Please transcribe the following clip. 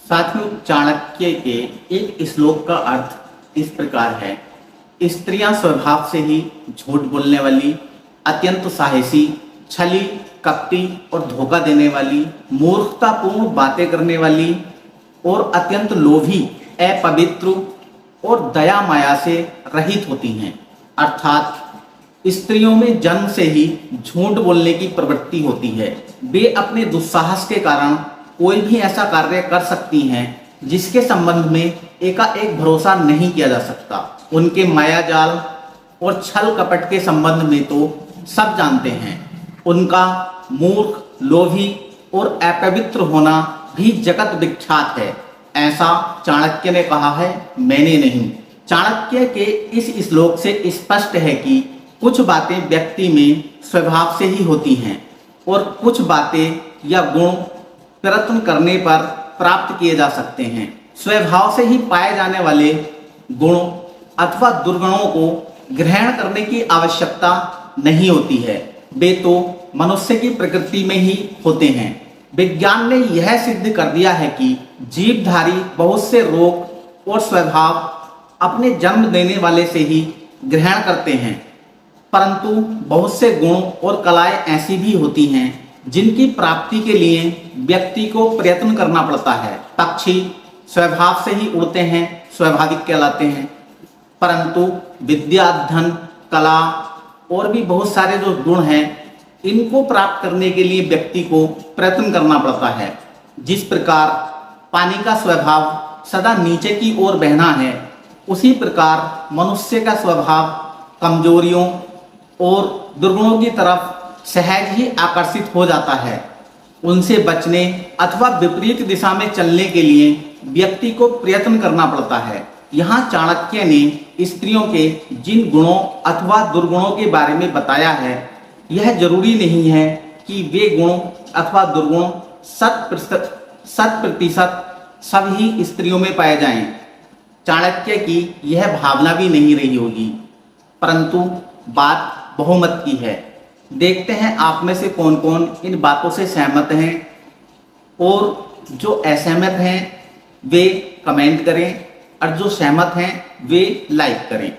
साथियों, चाणक्य के एक श्लोक का अर्थ इस प्रकार है। स्त्रियां स्वभाव से ही झूठ बोलने वाली, अत्यंत साहसी, छली, कपटी और धोखा देने वाली, मूर्खतापूर्ण बातें करने वाली और अत्यंत लोभी, अपवित्र और दया माया से रहित होती हैं। अर्थात स्त्रियों में जन्म से ही झूठ बोलने की प्रवृत्ति होती है। वे अपने दुस्साहस के कारण कोई भी ऐसा कार्य कर सकती हैं जिसके संबंध में एकाएक भरोसा नहीं किया जा सकता। उनके मायाजाल और छल कपट के संबंध में तो सब जानते हैं। उनका मूर्ख, लोभी और अपवित्र होना भी जगत विख्यात है। ऐसा चाणक्य ने कहा है, मैंने नहीं। चाणक्य के इस श्लोक से स्पष्ट है कि कुछ बातें व्यक्ति में स्वभाव से ही होती हैं और कुछ बातें या गुण प्रयत्न करने पर प्राप्त किए जा सकते हैं। स्वभाव से ही पाए जाने वाले गुणों अथवा दुर्गुणों को ग्रहण करने की आवश्यकता नहीं होती है। वे तो मनुष्य की प्रकृति में ही होते हैं। विज्ञान ने यह सिद्ध कर दिया है कि जीवधारी बहुत से रोग और स्वभाव अपने जन्म देने वाले से ही ग्रहण करते हैं, परंतु बहुत से गुण और कलाएं ऐसी भी होती हैं जिनकी प्राप्ति के लिए व्यक्ति को प्रयत्न करना पड़ता है। पक्षी स्वभाव से ही उड़ते हैं, स्वाभाविक कहलाते हैं, परंतु विद्या, धन, कला और भी बहुत सारे जो गुण हैं इनको प्राप्त करने के लिए व्यक्ति को प्रयत्न करना पड़ता है। जिस प्रकार पानी का स्वभाव सदा नीचे की ओर बहना है, उसी प्रकार मनुष्य का स्वभाव कमजोरियों और दुर्गुणों की तरफ सहज ही आकर्षित हो जाता है। उनसे बचने अथवा विपरीत दिशा में चलने के लिए व्यक्ति को प्रयत्न करना पड़ता है। यहाँ चाणक्य ने स्त्रियों के जिन गुणों अथवा दुर्गुणों के बारे में बताया है, यह जरूरी नहीं है कि वे गुण अथवा दुर्गुण 100% सभी स्त्रियों में पाए जाएं। चाणक्य की यह भावना भी नहीं रही होगी, परंतु बात बहुमत की है। देखते हैं आप में से कौन कौन इन बातों से सहमत हैं, और जो असहमत हैं वे कमेंट करें और जो सहमत हैं वे लाइक करें।